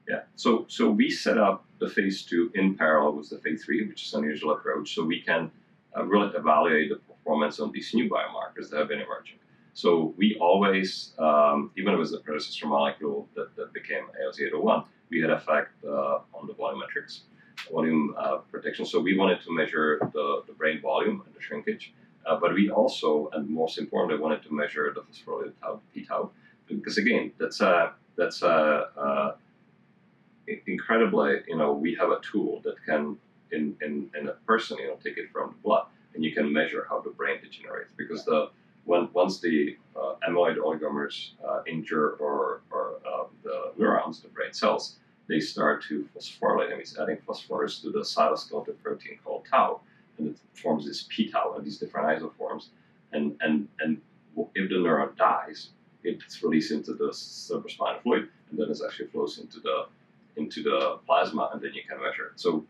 Yeah. So we set up the phase 2 in parallel with the phase 3, which is an unusual approach, so we can really evaluate the performance on these new biomarkers that have been emerging. So we always, even with the predecessor molecule that became ALZ-801, we had effect on the volumetrics, volume protection. So we wanted to measure the brain volume and the shrinkage, but we also, and most importantly, wanted to measure the phosphorylated tau, p-tau, because again, that's incredibly, we have a tool that can, in a person, take it from the blood, and you can measure how the brain degenerates, because once the amyloid oligomers injure or the neurons, the brain cells, they start to phosphorylate. That means adding phosphorus to the cytoskeletal protein called tau, and it forms this p-tau and these different isoforms. And if the neuron dies, it's released into the cerebrospinal fluid, and then it actually flows into the plasma, and then you can measure it. So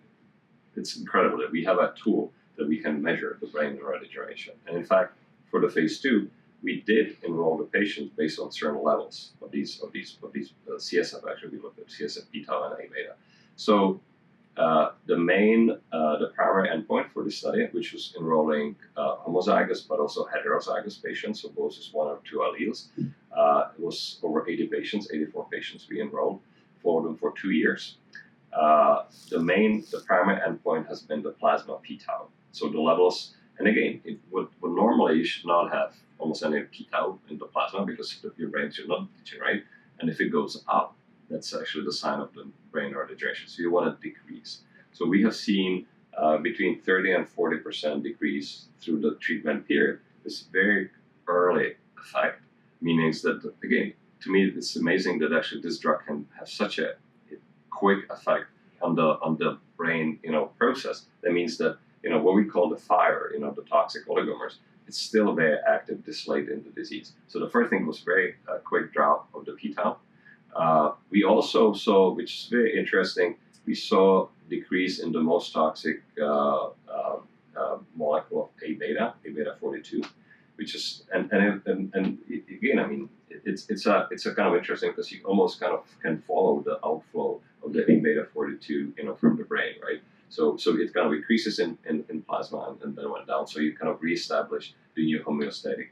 it's incredible that we have a tool that we can measure the brain neurodegeneration. And in fact, for the phase 2, we did enroll the patients based on certain levels of these CSF. Actually, we looked at CSF p-tau and A beta. So the primary endpoint for this study, which was enrolling homozygous but also heterozygous patients, so both is one or two alleles, it was over 80 patients, 84 patients we enrolled, followed them for 2 years. The primary endpoint has been the plasma p-tau. So the levels, and again, it would normally you should not have almost any p-tau in the plasma because your brain should not degenerate. And if it goes up, that's actually the sign of the brain neurodegeneration. So you want to decrease. So we have seen between 30 and 40% decrease through the treatment period. This very early effect, meaning that, again, to me, it's amazing that actually this drug can have such a quick effect on the brain, process. That means that, what we call the fire, the toxic oligomers, it's still very active this late in the disease. So the first thing was very quick drop of the p-tau. We also saw, which is very interesting, we saw decrease in the most toxic molecule of A beta 42, which is and again, I mean, it's a kind of interesting because you almost kind of can follow the outflow of the A beta 42, from the brain, right? So it kind of increases in plasma and then went down. So you kind of reestablish the new homeostatic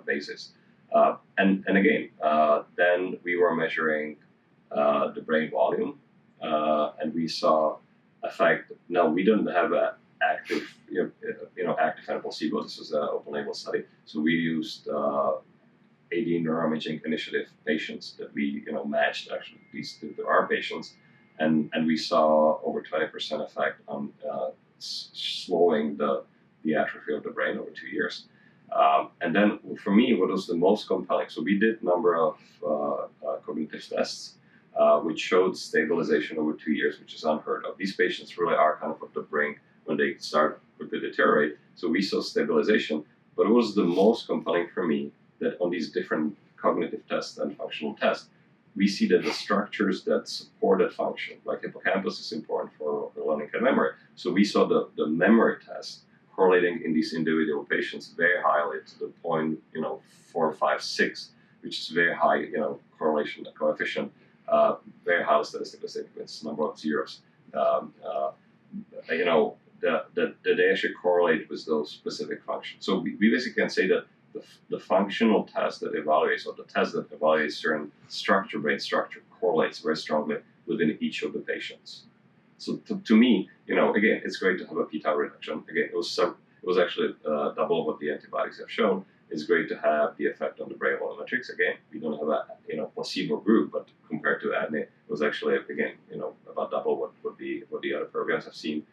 basis. And again, then we were measuring the brain volume, and we saw effect. Now we didn't have an active, active and placebo. This was an open-label study, so we used 80 neuroimaging initiative patients that we, matched actually these to our patients, and we saw over 20% effect on slowing the atrophy of the brain over 2 years. And then for me, what was the most compelling? So we did a number of cognitive tests, which showed stabilization over 2 years, which is unheard of. These patients really are kind of at the brink when they start quickly deteriorate. So we saw stabilization, but it was the most compelling for me that on these different cognitive tests and functional tests, we see that the structures that supported function, like hippocampus, is important for learning and memory. So we saw the memory test correlating in these individual patients very highly to the point, 456, which is very high, correlation coefficient, very high statistical significance, number of zeros. That they actually correlate with those specific functions. So we basically can say that the functional test that evaluates, or the test that evaluates certain structure, brain structure, correlates very strongly within each of the patients. So to me, again, it's great to have a p-tau reduction. Again, it was actually double what the antibodies have shown. It's great to have the effect on the brain volumetrics. Again, we don't have a placebo group, but compared to ADNI, it was actually, again, about double what the other programs have seen,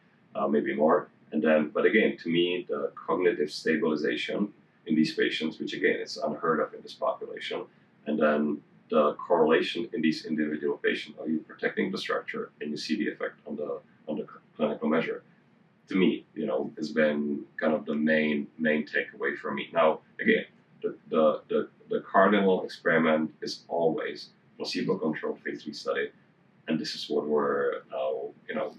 maybe more. And then, but again, to me, the cognitive stabilization in these patients, which again, it's unheard of in this population, and then the correlation in these individual patients, are you protecting the structure, and you see the effect on the clinical measure. To me, has been kind of the main takeaway for me. Now, again, the cardinal experiment is always placebo-controlled phase 3 study, and this is what we're now,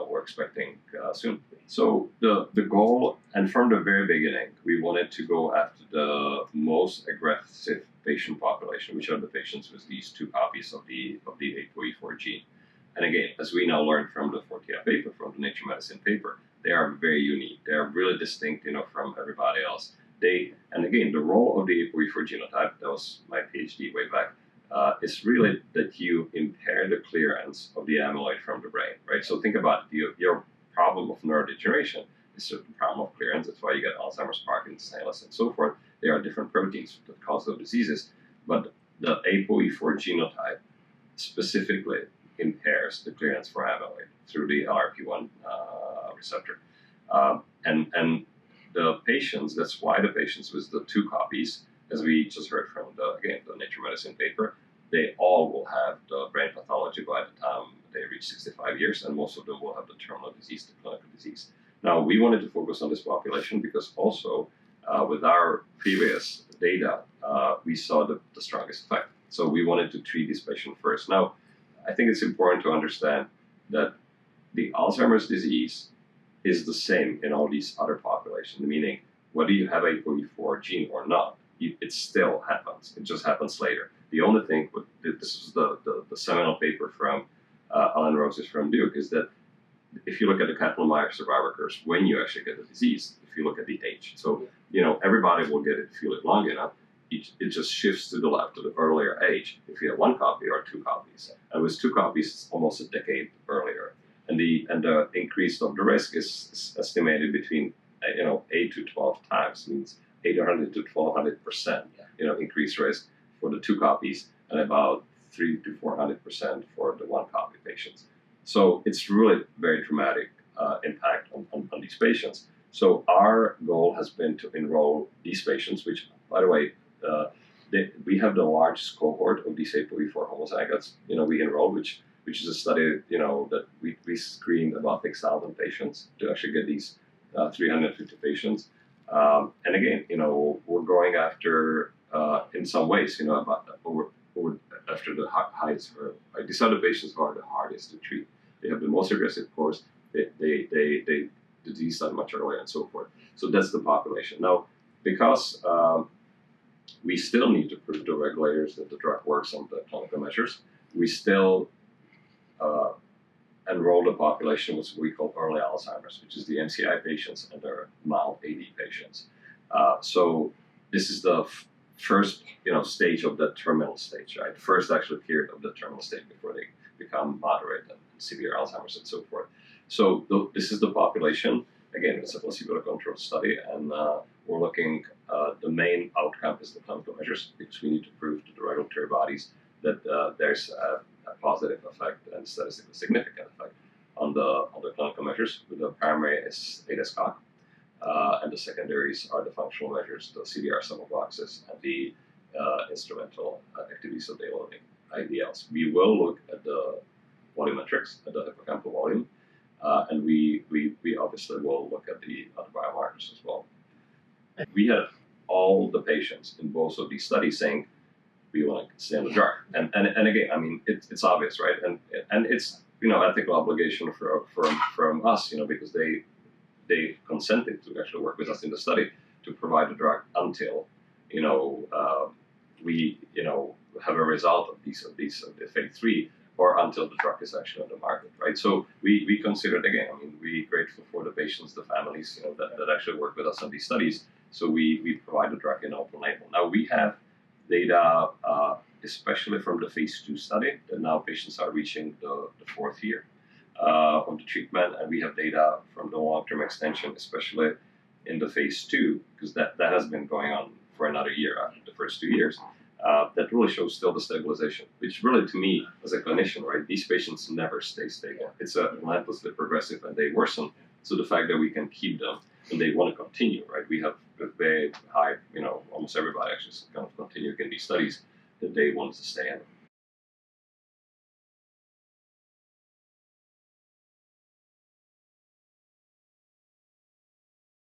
we're expecting soon. So the goal, and from the very beginning, we wanted to go after the most aggressive patient population, which are the patients with these two copies of the ApoE4 gene. And again, as we now learn from the Fortea paper, from the Nature Medicine paper, they are very unique. They are really distinct, from everybody else. And again, the role of the ApoE4 genotype, that was my PhD way back, is really that you impair the clearance of the amyloid from the brain, right? So think about your problem of neurodegeneration is a problem of clearance. That's why you get Alzheimer's, Parkinson's, ALS, and so forth. There are different proteins that cause those diseases, but the ApoE4 genotype specifically impairs the clearance for amyloid through the LRP1 receptor. And the patients, that's why the patients with the 2 copies, as we just heard from the Nature Medicine paper, they all will have the brain pathology by the time they reach 65 years, and most of them will have the terminal disease, the clinical disease. Now, we wanted to focus on this population because also with our previous data, we saw the strongest effect. So we wanted to treat this patient first. Now, I think it's important to understand that the Alzheimer's disease is the same in all these other populations, meaning whether you have ApoE4 gene or not, it still happens. It just happens later. The only thing, this is the seminal paper from Alan Roses from Duke, is that if you look at the Kaplan-Meier survivor curves, when you actually get the disease, if you look at the age. So, everybody will get it, feel it long enough. It just shifts to the left, to the earlier age, if you have 1 copy or 2 copies. And with 2 copies, it's almost a decade earlier. And the increase of the risk is estimated between 8 to 12 times, means 800 to 1200%, increased risk for the 2 copies, and about 3 to 400% for the 1 copy patients. So it's really very dramatic impact on these patients. So our goal has been to enroll these patients, which, by the way, we have the largest cohort of these ApoE4 homozygotes. We enroll, which is a study, that we screened about 6,000 patients to actually get these 350 patients. And again, we're going after, in some ways, about after the highest. These are the patients who are the hardest to treat. They have the most aggressive course. The disease started much earlier and so forth. So that's the population. Now, because we still need to prove to regulators that the drug works on the clinical measures, we still enroll the population with what we call early Alzheimer's, which is the MCI patients and their mild AD patients. So this is the first, stage of the terminal stage, right? First actual period of the terminal stage before they become moderate and severe Alzheimer's and so forth. So this is the population. Again, it's a placebo-controlled study, and we're looking. The main outcome is the clinical measures, because we need to prove to the regulatory bodies that there's a positive effect and statistically significant effect on the clinical measures. The primary is ADAS-Cog, and the secondaries are the functional measures, the CDR sum of boxes, and the instrumental activities of daily living, IDLs. We will look at the volumetrics, at the hippocampal volume, and we obviously will look at the other biomarkers as well. We had all the patients in both of these studies saying we want to stay on the drug, and again, it's obvious, right? And it's ethical obligation from us, because they consented to actually work with us in the study to provide the drug until we have a result of the phase 3, or until the drug is actually on the market, right? So we considered, again, we're grateful for the patients, the families, that actually work with us on these studies. So we provide the drug in open label. Now we have data, especially from the phase 2 study, that now patients are reaching the 4th year of the treatment, and we have data from the long-term extension, especially in the phase 2, because that has been going on for another year after the first 2 years. That really shows still the stabilization, which really, to me, as a clinician, right, these patients never stay stable. It's relentlessly progressive, and they worsen. So the fact that we can keep them and they want to continue, right? We have very high, almost everybody actually kind of continue in these studies that they want to stay in.